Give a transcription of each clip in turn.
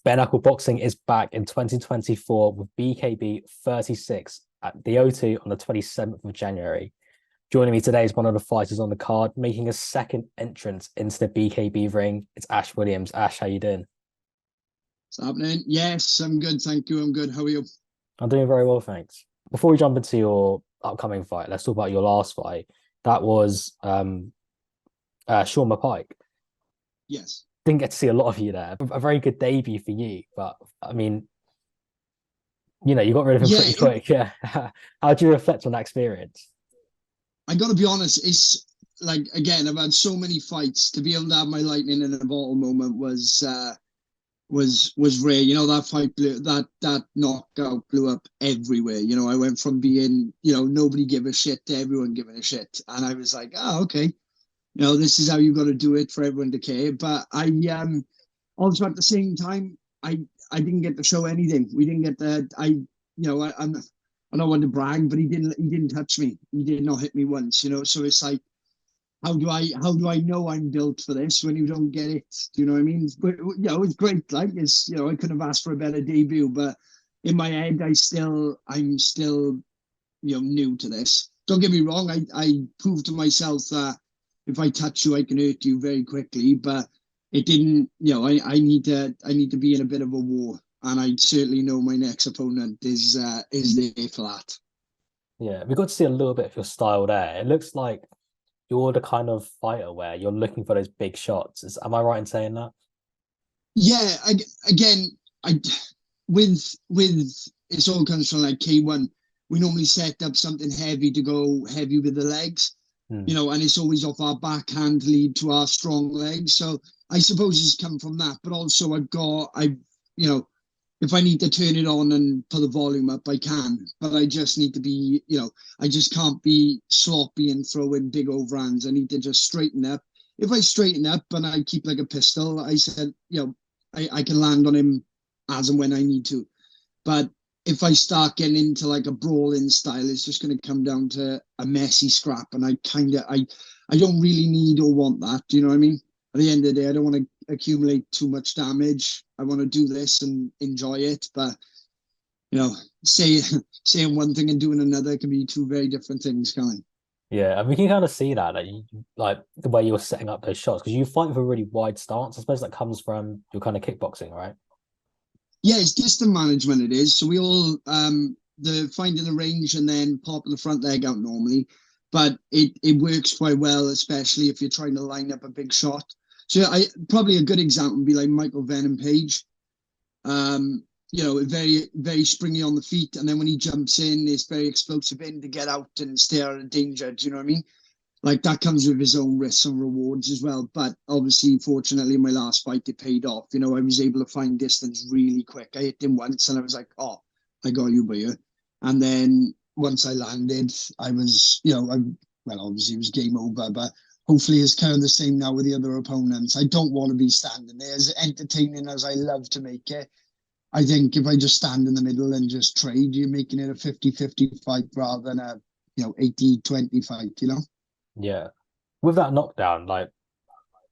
Bare knuckle boxing is back in 2024 with BKB36 at the O2 on the 27th of January. Joining me today is one of the fighters on the card, making a second entrance into the BKB ring. It's Ash Williams. Ash, how you doing? What's happening? Yes, I'm good. Thank you. I'm good. How are you? I'm doing very well, thanks. Before we jump into your upcoming fight, let's talk about your last fight. That was Sean McPike. Yes. Didn't get to see a lot of you there. A very good debut for you, but I mean, you got rid of him Yeah, pretty quick. Yeah. How do you reflect on that experience? I got to be honest. It's like, again, I've had so many fights. To be able to have my lightning in a bottle moment was rare. That fight that knockout blew up everywhere. I went from being nobody give a shit to everyone giving a shit, and I was like, oh, okay. This is how you got to do it for everyone to care. But I also at the same time, I didn't get to show anything. We didn't get the I don't want to brag, but he didn't touch me. He did not hit me once. So it's like, how do I know I'm built for this when you don't get it? Do you know what I mean? But it's great. Like, I couldn't have asked for a better debut, but in my head, I'm still new to this. Don't get me wrong. I proved to myself that if I touch you, I can hurt you very quickly. But it didn't. I need to be in a bit of a war, and I certainly know my next opponent is there for that. Yeah, we got to see a little bit of your style there. It looks like you're the kind of fighter where you're looking for those big shots. Am I right in saying that? Yeah. Again, I with it all comes from like K1. We normally set up something heavy to go heavy with the legs, Hmm. and it's always off our backhand lead to our strong legs. So I suppose it's come from that. But also you know, if I need to turn it on and put the volume up, I can. But I just need to be, I just can't be sloppy and throwing big overhands. I need to just straighten up. If I straighten up and I keep like a pistol, I said, I can land on him as and when I need to. But if I start getting into like a brawling style, it's just going to come down to a messy scrap, and I don't really need or want that. Do you know what I mean? At the end of the day, I don't want to accumulate too much damage. I want to do this and enjoy it, but you know, say saying one thing and doing another can be two very different things, kind. Yeah, and we can kind of see that, like the way you're setting up those shots, because you fight with a really wide stance. I suppose that comes from your kind of kickboxing, right? Yeah, it's distance management. It is. So we all the finding the range and then popping the front leg out normally, but it works quite well, especially if you're trying to line up a big shot. So I probably a good example would be like Michael Venom Page. Very very springy on the feet, and then when he jumps in, it's very explosive in to get out and stay out of danger. Do you know what I mean? Like that comes with his own risks and rewards as well. But obviously, fortunately, in my last fight, it paid off. I was able to find distance really quick. I hit him once, and I was like, "Oh, I got you, boy." And then once I landed, I was, well, obviously it was game over, but hopefully it's kind of the same now with the other opponents. I don't want to be standing there. As entertaining as I love to make it, I think if I just stand in the middle and just trade, you're making it a 50-50 fight rather than a 80-20 fight. Yeah. With that knockdown, like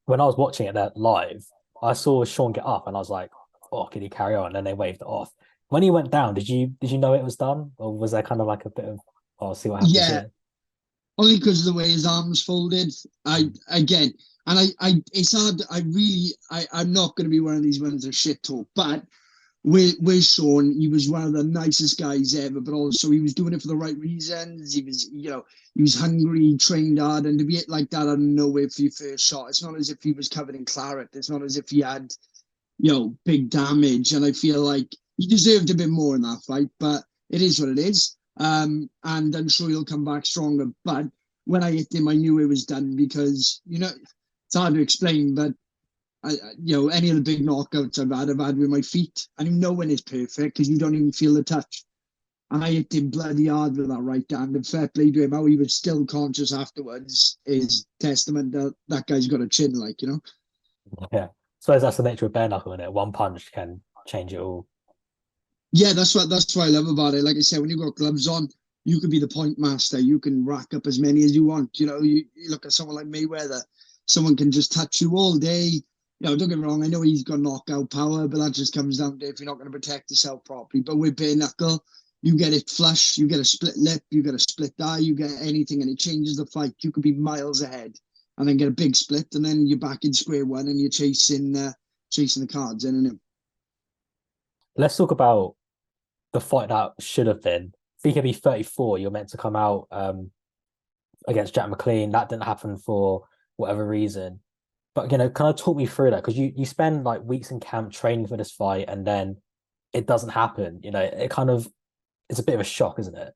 when I was watching it there live, I saw Sean get up and I was like, "Oh, can he carry on?" And then they waved it off. When he went down, did you know it was done, or was there kind of like a bit of, "Oh, see what happens Yeah, here"? only because of the way his arms folded. I Mm. again, and it's hard. I'm not going to be one of these ones that shit talk, but with Sean, he was one of the nicest guys ever. But also, he was doing it for the right reasons. He was hungry, he trained hard, and to be it like that out of nowhere for your first shot, it's not as if he was covered in claret. It's not as if he had big damage. And I feel like he deserved a bit more in that fight, but it is what it is. And I'm sure he'll come back stronger. But when I hit him, I knew it was done because, it's hard to explain, but any of the big knockouts I've had with my feet, and you know when it's perfect because you don't even feel the touch. And I hit him bloody hard with that right hand, and fair play to him. How he was still conscious afterwards is testament that that guy's got a chin, like. Yeah. I suppose that's the nature of bare knuckle, in it. One punch can change it all. Yeah, that's what I love about it. Like I said, when you got gloves on, you can be the point master. You can rack up as many as you want. You look at someone like Mayweather, someone can just touch you all day. don't get me wrong. I know he's got knockout power, but that just comes down to if you're not going to protect yourself properly. But with bare knuckle, you get it flush, you get a split lip, you get a split eye, you get anything, and it changes the fight. You could be miles ahead, and then get a big split, and then you're back in square one, and you're chasing the cards in, and Let's talk about the fight that should have been. BKB 34, you're meant to come out against Jack McLean. That didn't happen for whatever reason. But kind of talk me through that, because you spend like weeks in camp training for this fight and then it doesn't happen. It kind of it's a bit of a shock, isn't it?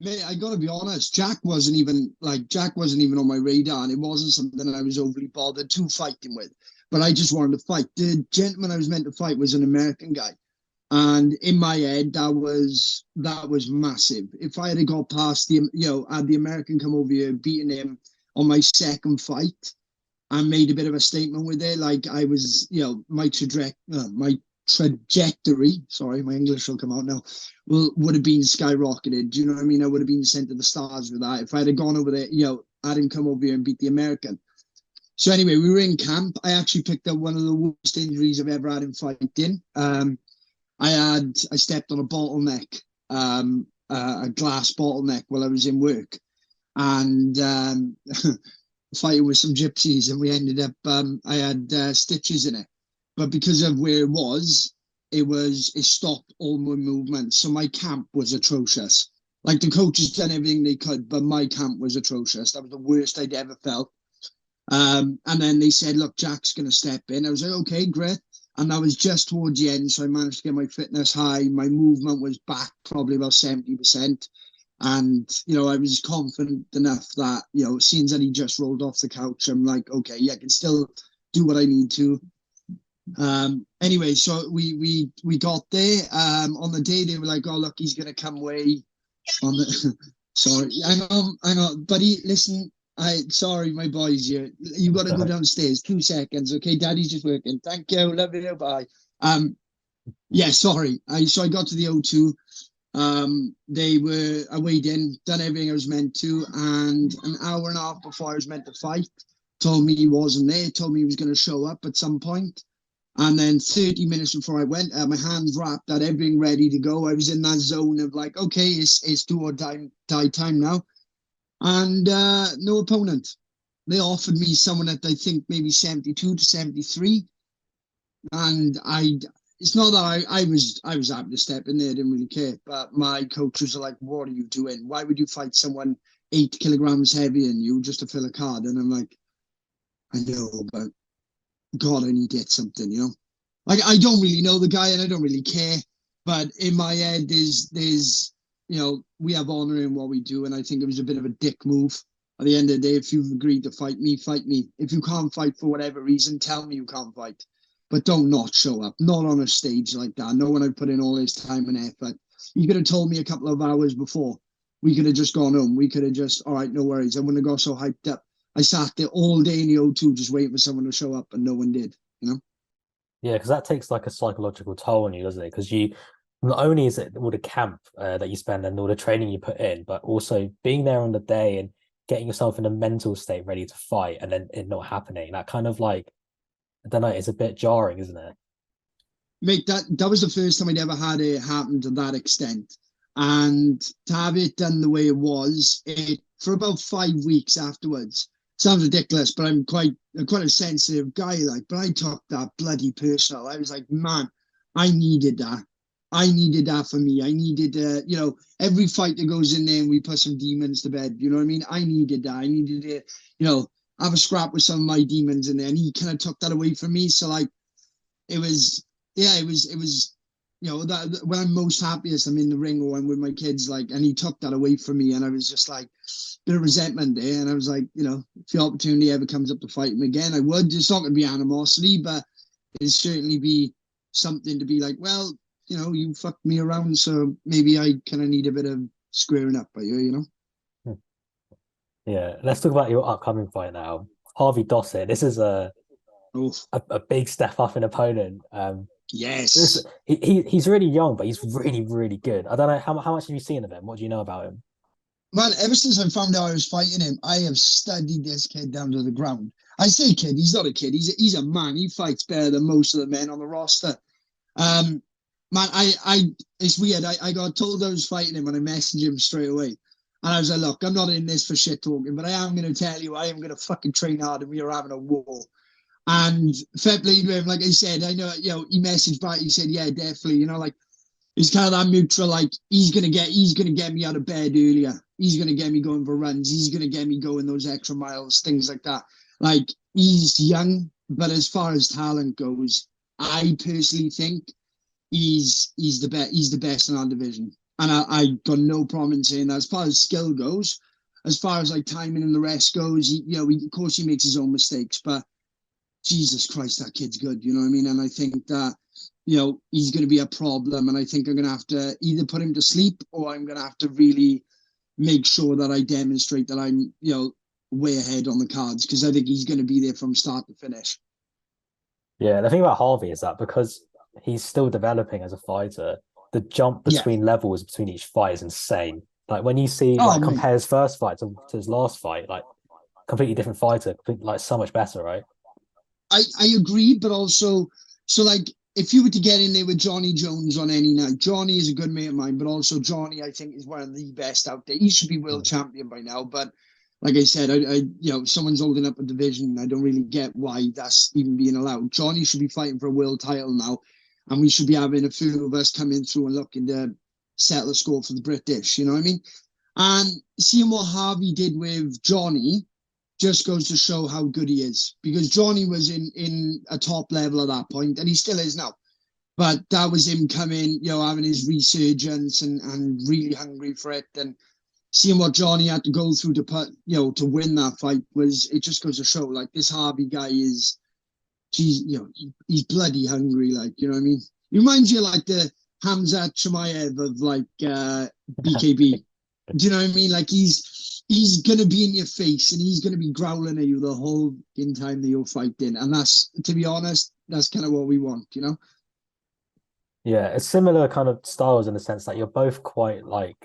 mate, I gotta be honest. Jack wasn't even on my radar, and it wasn't something I was overly bothered to fighting with. But I just wanted to fight. The gentleman I was meant to fight was an American guy. And in my head, that was massive. If I had got past had the American come over here, beating him on my second fight, and made a bit of a statement with it, like I was, my trajectory. Sorry, my English will come out now. Would have been skyrocketed. Do you know what I mean? I would have been sent to the stars with that if I had gone over there. Had him come over here and beat the American. So anyway, we were in camp. I actually picked up one of the worst injuries I've ever had in fighting. I stepped on a bottleneck, a glass bottleneck while I was in work, and fighting with some gypsies, and we ended up. I had stitches in it, but because of where it stopped all my movement. So my camp was atrocious. Like the coaches done everything they could, but my camp was atrocious. That was the worst I'd ever felt. And then they said, "Look, Jack's going to step in." I was like, "Okay, great." And that was just towards the end, so I managed to get my fitness high. My movement was back probably about 70%. And, I was confident enough that, seeing that he just rolled off the couch, I'm like, okay, yeah, I can still do what I need to. Anyway, so we got there. On the day, they were like, "Oh, look, he's going to come away on the..." Sorry, I know, buddy, listen. Sorry, my boys here. You got to go downstairs. 2 seconds, okay? Daddy's just working. Thank you. Love you. Bye. Yeah, sorry. So I got to the O2. I weighed in, done everything I was meant to, and an hour and a half before I was meant to fight, told me he wasn't there. Told me he was going to show up at some point. And then 30 minutes before I went, my hands wrapped, had everything ready to go. I was in that zone of like, okay, it's do or die time now. And no opponent. They offered me someone at I think maybe 72 to 73, and it's not that I was happy to step in there, didn't really care. But my coaches are like, "What are you doing? Why would you fight someone 8 kilograms heavier than you just to fill a card?" And I'm like, "I know, but God, I need to get something, Like I don't really know the guy, and I don't really care. But in my head, there's we have honor in what we do, and I think it was a bit of a dick move. At the end of the day, if you've agreed to fight me, fight me. If you can't fight for whatever reason, tell me you can't fight. But don't not show up, not on a stage like that. No one I put in all this time and effort. You could have told me a couple of hours before. We could have just gone home. We could have just, all right, no worries. I wouldn't have got so hyped up. I sat there all day in the O2 just waiting for someone to show up, and no one did, Yeah, because that takes like a psychological toll on you, doesn't it? Because you not only is it all the camp that you spend and all the training you put in, but also being there on the day and getting yourself in a mental state ready to fight, and then it not happening. That kind of like, I don't know, it's a bit jarring, isn't it? Mate, that was the first time I'd ever had it happen to that extent. And to have it done the way it was, for about 5 weeks afterwards. Sounds ridiculous, but I'm quite a sensitive guy, like, but I took that bloody personal. I was like, man, I needed that. I needed that for me. I needed, every fight that goes in there and we put some demons to bed. You know what I mean? I needed that. I needed to, have a scrap with some of my demons in there. And he kind of took that away from me. So like, it was, yeah, it was, that when I'm most happiest, I'm in the ring or I'm with my kids, like, and he took that away from me. And I was just like, bit of resentment there. And I was like, if the opportunity ever comes up to fight him again, I would. It's not going to be animosity, but it'd certainly be something to be like, well, you fucked me around, so maybe I kind of need a bit of squaring up by you, Yeah, let's talk about your upcoming fight now. Harvey Dossett. This is Oh, a big step up in opponent. yes. He's really young, but he's really, really good. I don't know how much have you seen of him? What do you know about him? Man, ever since I found out I was fighting him, I have studied this kid down to the ground. I say kid, he's not a kid. He's a man. He fights better than most of the men on the roster. Um, Man, it's weird. I got told I was fighting him and I messaged him straight away. And I was like, look, I'm not in this for shit talking, but I am going to tell you, I am going to fucking train hard and we are having a war. And fair play to him, like I said, I know, he messaged back, he said, yeah, definitely, like, it's kind of that mutual, like, he's gonna get me out of bed earlier. He's gonna get me going for runs. He's gonna get me going those extra miles, things like that. Like, he's young, but as far as talent goes, I personally think he's the best. He's the best in our division, and I got no problem in saying that. As far as skill goes, as far as like timing and the rest goes, of course he makes his own mistakes, but Jesus Christ, that kid's good. You know what I mean? And I think that he's going to be a problem, and I think I'm going to have to either put him to sleep or I'm going to have to really make sure that I demonstrate that I'm way ahead on the cards, because I think he's going to be there from start to finish. Yeah, the thing about Harvey is that because he's still developing as a fighter, the jump Yeah. between levels between each fight is insane. Like when you see compare his first fight to his last fight, like completely different fighter, like so much better, right? I agree, but also, so like, if you were to get in there with Johnny Jones on any night, Johnny is a good mate of mine, but also Johnny, I think, is one of the best out there. He should be world champion by now, but like I said, someone's holding up a division. I don't really get why that's even being allowed. Johnny should be fighting for a world title now, and we should be having a few of us come in through and looking to settle the score for the British. You know what I mean? And seeing what Harvey did with Johnny just goes to show how good he is, because Johnny was in a top level at that point, and he still is now. But that was him coming, having his resurgence and really hungry for it. And seeing what Johnny had to go through to put, to win that fight, it just goes to show, like, this Harvey guy is, he's bloody hungry, like, you know what I mean? He reminds you of, like, the Hamzat Chimaev of, like, BKB. Do you know what I mean? Like, he's going to be in your face and he's going to be growling at you the whole time that you're fighting. And that's, to be honest, that's kind of what we want, Yeah, it's similar kind of styles in the sense that you're both quite like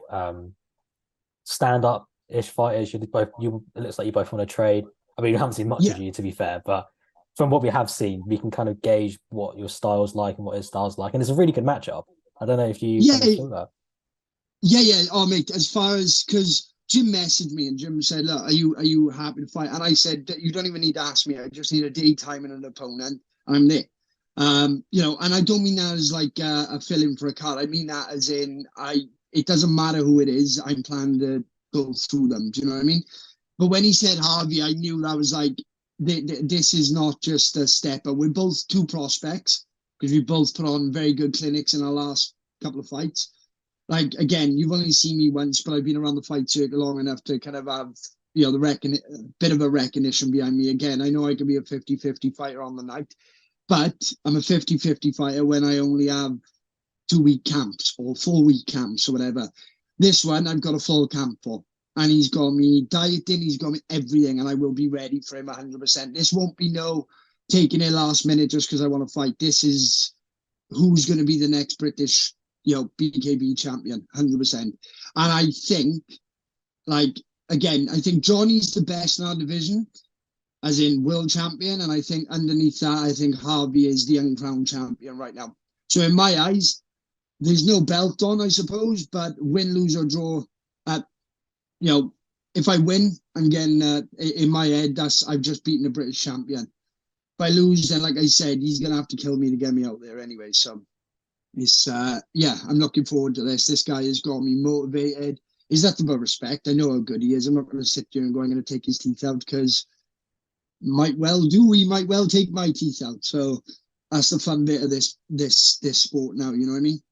stand-up-ish fighters. It looks like you both want to trade. I mean, we haven't seen much of you, to be fair, but from what we have seen, we can kind of gauge what your style's like and what his style's like. And it's a really good matchup. I don't know if you kind of feel that. Yeah. Oh, mate, as far as, because Jim messaged me and Jim said, look, are you happy to fight? And I said, you don't even need to ask me. I just need a daytime and an opponent. And I'm there. And I don't mean that as like a fill-in for a card. I mean that as in, it doesn't matter who it is. I'm planning to go through them. Do you know what I mean? But when he said Harvey, I knew that was like, this is not just a stepper. We're both two prospects, because we both put on very good clinics in our last couple of fights. Like, again, you've only seen me once, but I've been around the fight circuit long enough to kind of have, the bit of a recognition behind me. Again, I know I can be a 50-50 fighter on the night, but I'm a 50-50 fighter when I only have 2-week camps or 4-week camps or whatever. This one, I've got a full camp for. And he's got me dieting, he's got me everything, and I will be ready for him 100%. This won't be no taking it last minute just because I want to fight. This is who's going to be the next British BKB champion, 100%. And I think, like, again, I think Johnny's the best in our division, as in world champion. And I think underneath that, I think Harvey is the uncrowned champion right now. So in my eyes, there's no belt on, I suppose, but win, lose or draw, if I win, I'm getting, in my head, I've just beaten a British champion. If I lose, then like I said, he's going to have to kill me to get me out there anyway. So it's, I'm looking forward to this. This guy has got me motivated. He's nothing but respect. I know how good he is. I'm not going to sit here and go, I'm going to take his teeth out, because he might well take my teeth out. So that's the fun bit of this sport now, you know what I mean?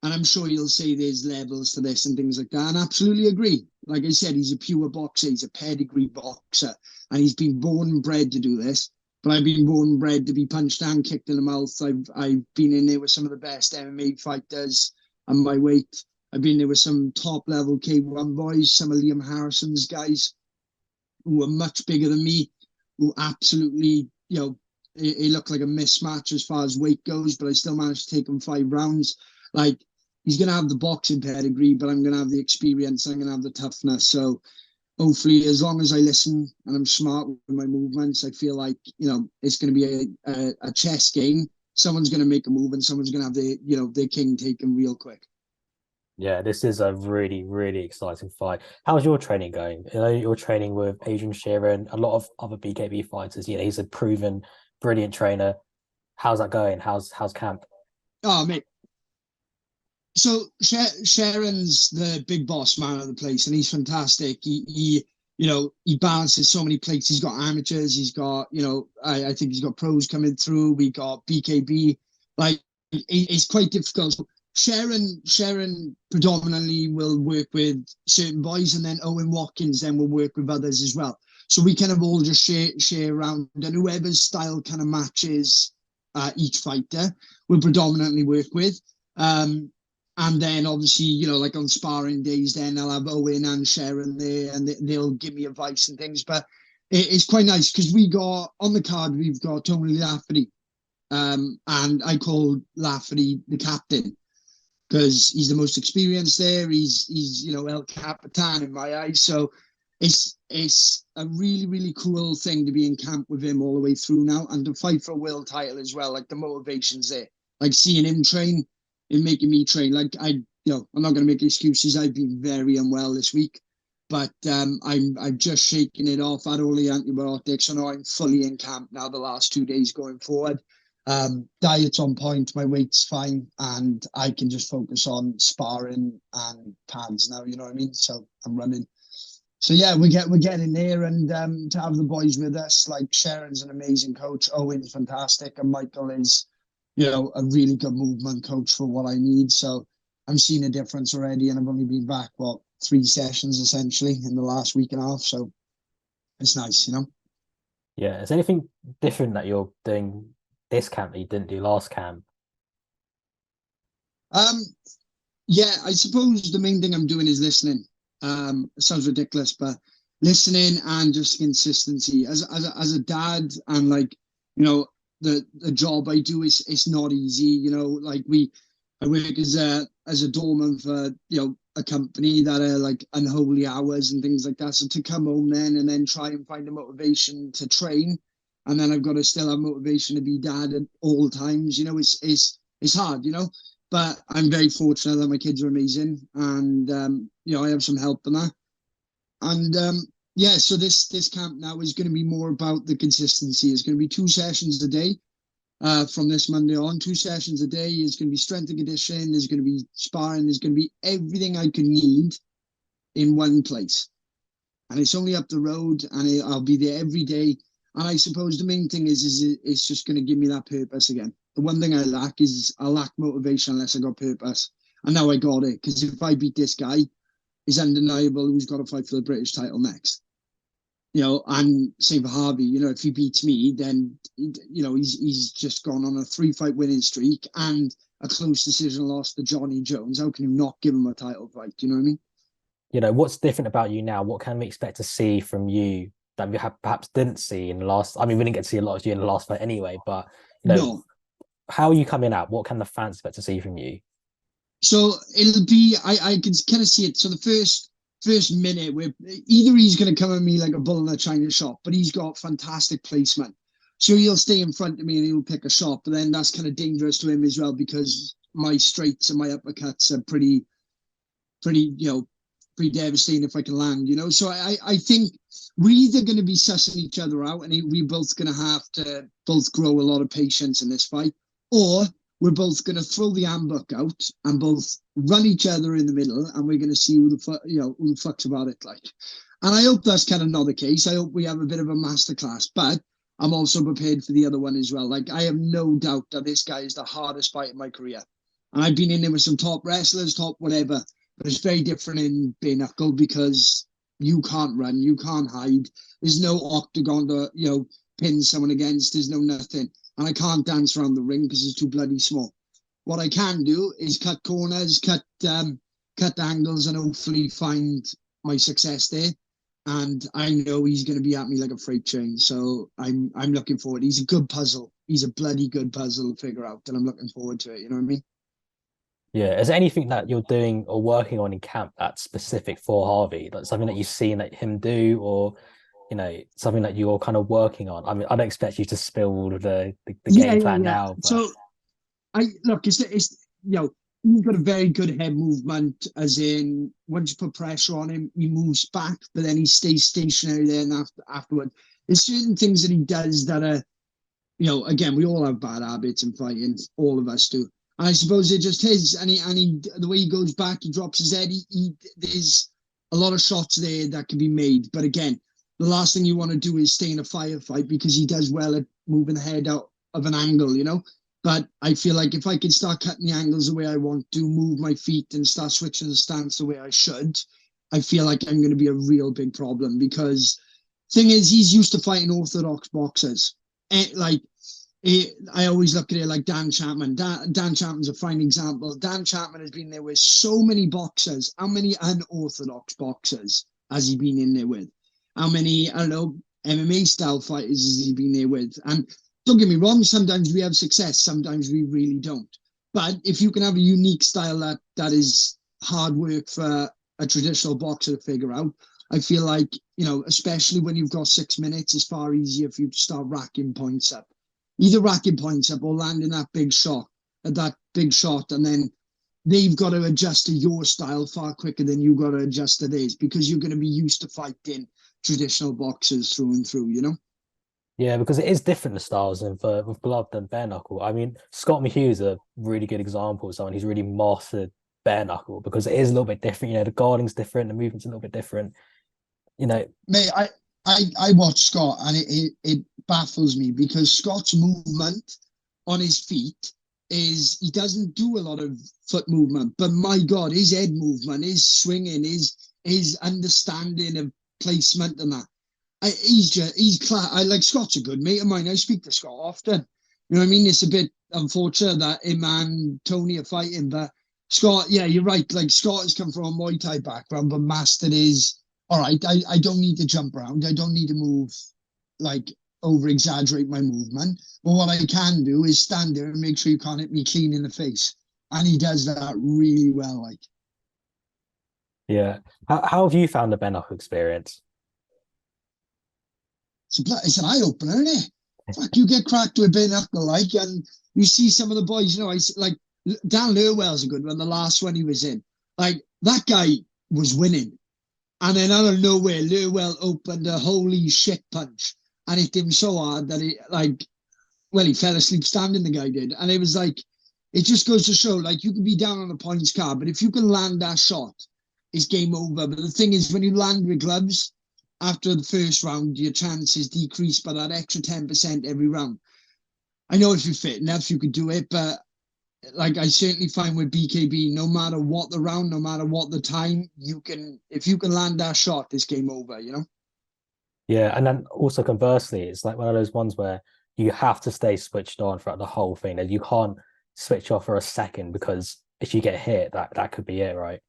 And I'm sure you'll say there's levels to this and things like that. And I absolutely agree. Like I said, he's a pure boxer. He's a pedigree boxer. And he's been born and bred to do this. But I've been born and bred to be punched and kicked in the mouth. I've been in there with some of the best MMA fighters and my weight. I've been there with some top-level K1 boys, some of Liam Harrison's guys who are much bigger than me, who absolutely, it looked like a mismatch as far as weight goes, but I still managed to take them 5 rounds. Like, he's going to have the boxing pedigree, but I'm going to have the experience. I'm going to have the toughness. So hopefully, as long as I listen and I'm smart with my movements, I feel like, it's going to be a chess game. Someone's going to make a move and someone's going to have their king taken real quick. Yeah, this is a really, really exciting fight. How's your training going? You know, you're training with Adrian Sheeran, a lot of other BKB fighters. You know, he's a proven, brilliant trainer. How's that going? How's camp? Oh, mate. So Sharon's the big boss man of the place, and he's fantastic. He balances so many plates. He's got amateurs. He's got, I think he's got pros coming through. We got BKB. Like, it's quite difficult. So Sharon predominantly will work with certain boys, and then Owen Watkins then will work with others as well. So we kind of all just share around, and whoever's style kind of matches each fighter will predominantly work with. And then obviously, like on sparring days, then I'll have Owen and Sharon there, and they'll give me advice and things. But it's quite nice because we got on the card, we've got Tony Lafferty, and I call Lafferty the captain because he's the most experienced there. He's El Capitan in my eyes. So it's a really, really cool thing to be in camp with him all the way through now, and to fight for a world title as well. Like, the motivation's there. Like, seeing him train and making me train. Like, I'm not going to make excuses. I've been very unwell this week, but I'm just shaking it off. Had all the antibiotics, so now I'm fully in camp now. The last 2 days going forward, diet's on point, my weight's fine, and I can just focus on sparring and pads now. You know what I mean? So I'm running. So yeah, we're getting there, and to have the boys with us, like Sharon's an amazing coach, Owen's fantastic, and Michael is, a really good movement coach for what I need. So I'm seeing a difference already, and I've only been back 3 sessions essentially in the last week and a half. So it's nice. Yeah, is there anything different that you're doing this camp that you didn't do last camp? Um, yeah, I suppose the main thing I'm doing is listening. It sounds ridiculous, but listening and just consistency. As a dad, and like, the job I do is, it's not easy. Like, I work as a doorman for a company that are like unholy hours and things like that. So to come home then and then try and find a motivation to train, and then I've got to still have motivation to be dad at all times. It's hard. But I'm very fortunate that my kids are amazing, and I have some help in that. And yeah, so this camp now is going to be more about the consistency. It's going to be 2 sessions a day from this Monday on. 2 sessions a day is going to be strength and conditioning. There's going to be sparring. There's going to be everything I could need in one place, and it's only up the road, and I'll be there every day. And I suppose the main thing is it's just going to give me that purpose again. The one thing I lack is I lack motivation unless I got purpose. And now I got it, because if I beat this guy, it's undeniable who's got to fight for the British title next. And same for Harvey. If he beats me, then he's just gone on a 3-fight winning streak and a close decision loss to Johnny Jones. How can you not give him a title fight? Do you know what I mean? What's different about you now? What can we expect to see from you that we perhaps didn't see in the last? I mean, we didn't get to see a lot of you in the last fight anyway, but No. how are you coming out? What can the fans expect to see from you? So it'll be, I can kind of see it. So the first minute, where either he's going to come at me like a bull in a china shop, but he's got fantastic placement. So he'll stay in front of me and he'll pick a shot, but then that's kind of dangerous to him as well, because my straights and my uppercuts are pretty, pretty devastating if I can land. So I think we're either going to be sussing each other out, and we're both going to have to both grow a lot of patience in this fight, or we're both going to throw the handbook out and both run each other in the middle, and we're going to see who the fuck's about it like. And I hope that's kind of not the case. I hope we have a bit of a masterclass, but I'm also prepared for the other one as well. Like, I have no doubt that this guy is the hardest fight in my career. And I've been in there with some top wrestlers, top whatever, but it's very different in bare knuckle, because you can't run, you can't hide. There's no octagon to, pin someone against. There's no nothing. And I can't dance around the ring because it's too bloody small. What I can do is cut corners, cut angles, and hopefully find my success there. And I know he's going to be at me like a freight train. So I'm looking forward. He's a good puzzle. He's a bloody good puzzle to figure out, and I'm looking forward to it. You know what I mean? Yeah. Is there anything that you're doing or working on in camp that's specific for Harvey? Like something that you've seen that him do, or something that you're kind of working on? I mean, I don't expect you to spill all of the Yeah, game yeah, plan yeah. now, but So I look, it's he's got a very good head movement, as in once you put pressure on him, he moves back, but then he stays stationary there. And afterward, there's certain things that he does that are, again, we all have bad habits in fighting, all of us do. And I suppose it just his, and he, the way he goes back, he drops his head. There's a lot of shots there that can be made, but again, the last thing you want to do is stay in a firefight because he does well at moving the head out of an angle. But I feel like if I can start cutting the angles the way I want to, move my feet and start switching the stance the way I should, I feel like I'm going to be a real big problem because thing is, he's used to fighting orthodox boxers. And I always look at it like Dan Chapman. Dan Chapman's a fine example. Dan Chapman has been there with so many boxers. How many unorthodox boxers has he been in there with? How many, I don't know, MMA style fighters has he been there with? And don't get me wrong, sometimes we have success, sometimes we really don't. But if you can have a unique style that is hard work for a traditional boxer to figure out, I feel like, especially when you've got 6 minutes, it's far easier for you to start racking points up. Either racking points up or landing that big shot, and then they've got to adjust to your style far quicker than you got to adjust to theirs because you're going to be used to fighting traditional boxers through and through. yeah, because it is different the styles with glove than bare knuckle. I mean, Scott McHugh is a really good example of someone who's really mastered bare knuckle because it is a little bit different. The guarding's different, the movement's a little bit different. You know, Mate, I watch Scott and it baffles me because Scott's movement on his feet is he doesn't do a lot of foot movement, but my God, his head movement, his swinging, his understanding of placement and that. I like Scott's a good mate of mine. I speak to Scott often. You know what I mean? It's a bit unfortunate that him and Tony are fighting, but Scott, yeah, you're right. Like Scott has come from a Muay Thai background, but mastered his all right, I don't need to jump around. I don't need to move, like, over exaggerate my movement. But what I can do is stand there and make sure you can't hit me clean in the face. And he does that really well. Like, yeah. How have you found the bare knuckle experience? it's an eye opener, isn't it? Fuck, you get cracked with a bare knuckle, like, and you see some of the boys, I like Dan Lerwell's a good one, the last one he was in. Like, that guy was winning. And then out of nowhere, Lerwell opened a holy shit punch and hit him so hard that he fell asleep standing, the guy did. And it was like, it just goes to show, like, you can be down on a points card, but if you can land that shot, it's game over. But the thing is, when you land with gloves, after the first round, your chances decrease by that extra 10% every round. I know if you're fit enough, you could do it, but like I certainly find with BKB, no matter what the round, no matter what the time, if you can land that shot, this game over. Yeah, and then also conversely, it's like one of those ones where you have to stay switched on throughout the whole thing, and you can't switch off for a second because if you get hit, that could be it, right?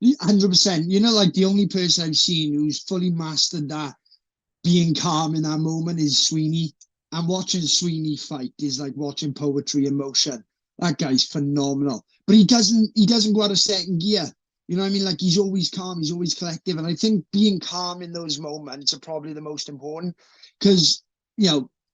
100%. Like the only person I've seen who's fully mastered that being calm in that moment is Sweeney. And watching Sweeney fight is like watching poetry in motion. That guy's phenomenal. But he doesn't go out of second gear. You know what I mean? Like he's always calm, he's always collective. And I think being calm in those moments are probably the most important. Because,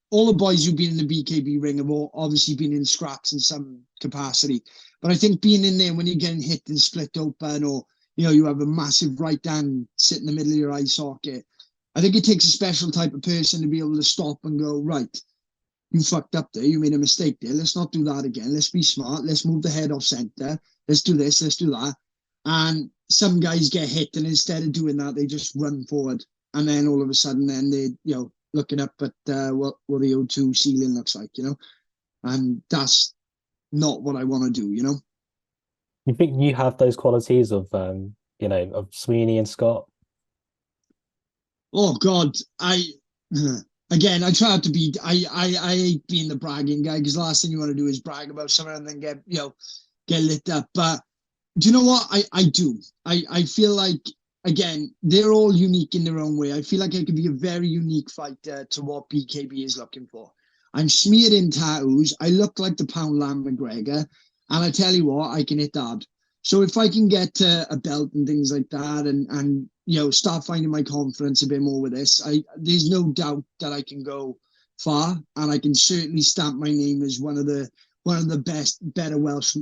all the boys who've been in the BKB ring have all obviously been in scraps in some capacity. But I think being in there when you're getting hit and split open, or you have a massive right hand sit in the middle of your eye socket, I think it takes a special type of person to be able to stop and go, right, you fucked up there. You made a mistake there. Let's not do that again. Let's be smart. Let's move the head off center. Let's do this. Let's do that. And some guys get hit, and instead of doing that, they just run forward. And then all of a sudden, then they, looking up at what the O2 ceiling looks like. And that's not what I want to do. You think you have those qualities of Sweeney and Scott? Oh God, again, I try not to be. I hate being the bragging guy because the last thing you want to do is brag about someone and then get lit up. But do you know what? I do. I feel like, again, they're all unique in their own way. I feel like I could be a very unique fighter to what BKB is looking for. I'm smeared in tattoos. I look like the Poundland McGregor. And I tell you what, I can hit hard. So if I can get a belt and things like that, and start finding my confidence a bit more with this, there's no doubt that I can go far, and I can certainly stamp my name as one of the better Welsh.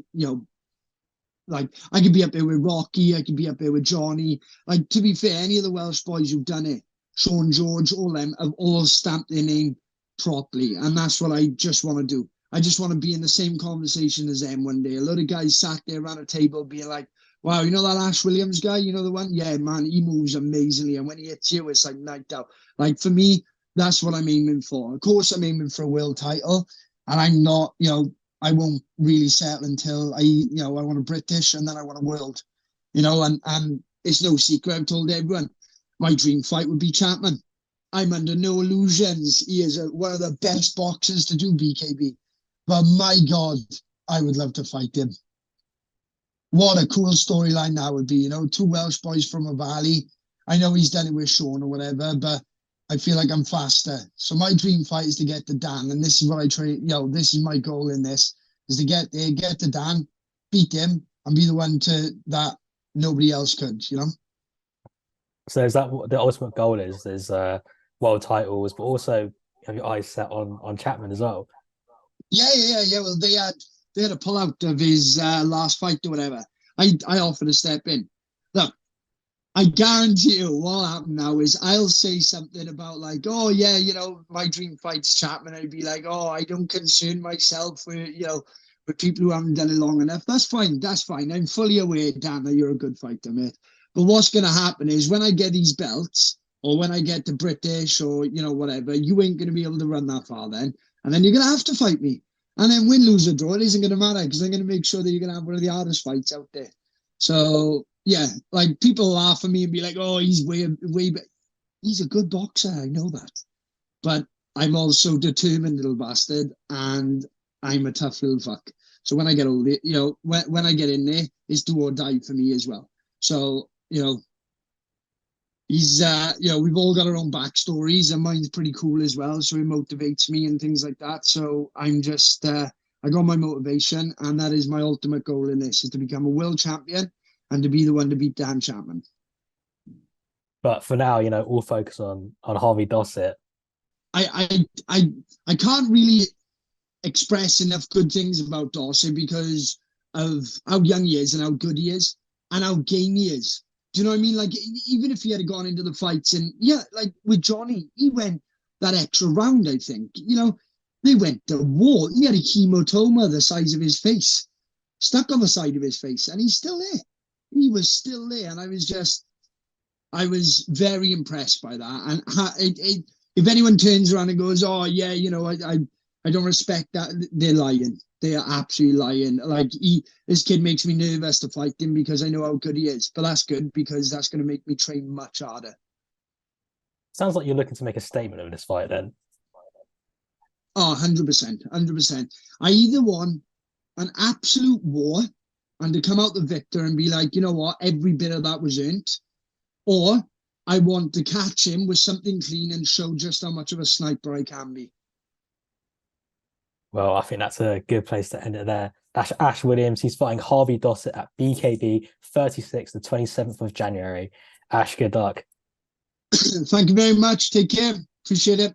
Like I could be up there with Rocky, I could be up there with Johnny. Like, to be fair, any of the Welsh boys who've done it, Sean George, all them have all stamped their name properly, and that's what I just want to do. I just want to be in the same conversation as them one day. A lot of guys sat there around a table being like, wow, you know that Ash Williams guy? You know the one? Yeah, man, he moves amazingly. And when he hits you, it's like night out. Like, for me, that's what I'm aiming for. Of course, I'm aiming for a world title. And I'm not, I won't really settle until I want a British and then I want a world. And it's no secret. I've told everyone my dream fight would be Chapman. I'm under no illusions. He is one of the best boxers to do BKB. But my God, I would love to fight him. What a cool storyline that would be, two Welsh boys from a valley. I know he's done it with Sean or whatever, but I feel like I'm faster. So my dream fight is to get to Dan, and this is what I try, this is my goal in this, is to get there, get to Dan, beat him, and be the one that nobody else could, So is that what the ultimate goal is? There's world titles, but also have your eyes set on Chapman as well. Yeah. Well, they had a pull out of his last fight or whatever. I offered to step in. Look, I guarantee you what happened now is I'll say something about like, oh yeah, my dream fight's Chapman. I'd be like, oh, I don't concern myself with people who haven't done it long enough. That's fine. I'm fully aware, Dan, that you're a good fighter, mate. But what's going to happen is when I get these belts, or when I get the British, or whatever, you ain't going to be able to run that far then. And then you're going to have to fight me. And then win, lose, or draw, it isn't going to matter because I'm going to make sure that you're going to have one of the hardest fights out there. So, yeah, like people laugh at me and be like, oh, he's way better. He's a good boxer. I know that. But I'm also determined little bastard, and I'm a tough little fuck. So when I get older, when I get in there, it's do or die for me as well. So, he's we've all got our own backstories, and mine's pretty cool as well, so it motivates me and things like that. So I'm just I got my motivation, and that is my ultimate goal in this, is to become a world champion and to be the one to beat Dan Chapman. But for now, all focus on Harvey Dossett. I can't really express enough good things about Dossett because of how young he is and how good he is and how game he is. Do you know what I mean? Like, even if he had gone into the fights and, like with Johnny, he went that extra round, I think. They went to war. He had a hematoma the size of his face, stuck on the side of his face, and he's still there. He was still there. And I was very impressed by that. And if anyone turns around and goes, oh, yeah, I don't respect that, they're lying. They are absolutely lying. Like, this kid makes me nervous to fight him because I know how good he is. But that's good because that's going to make me train much harder. Sounds like you're looking to make a statement of this fight then. Oh, 100%. 100%. I either want an absolute war and to come out the victor and be like, you know what, every bit of that was earned. Or I want to catch him with something clean and show just how much of a sniper I can be. Well, I think that's a good place to end it there. That's Ash Williams. He's fighting Harvey Dossett at BKB 36, the 27th of January. Ash, good luck. Thank you very much. Take care. Appreciate it.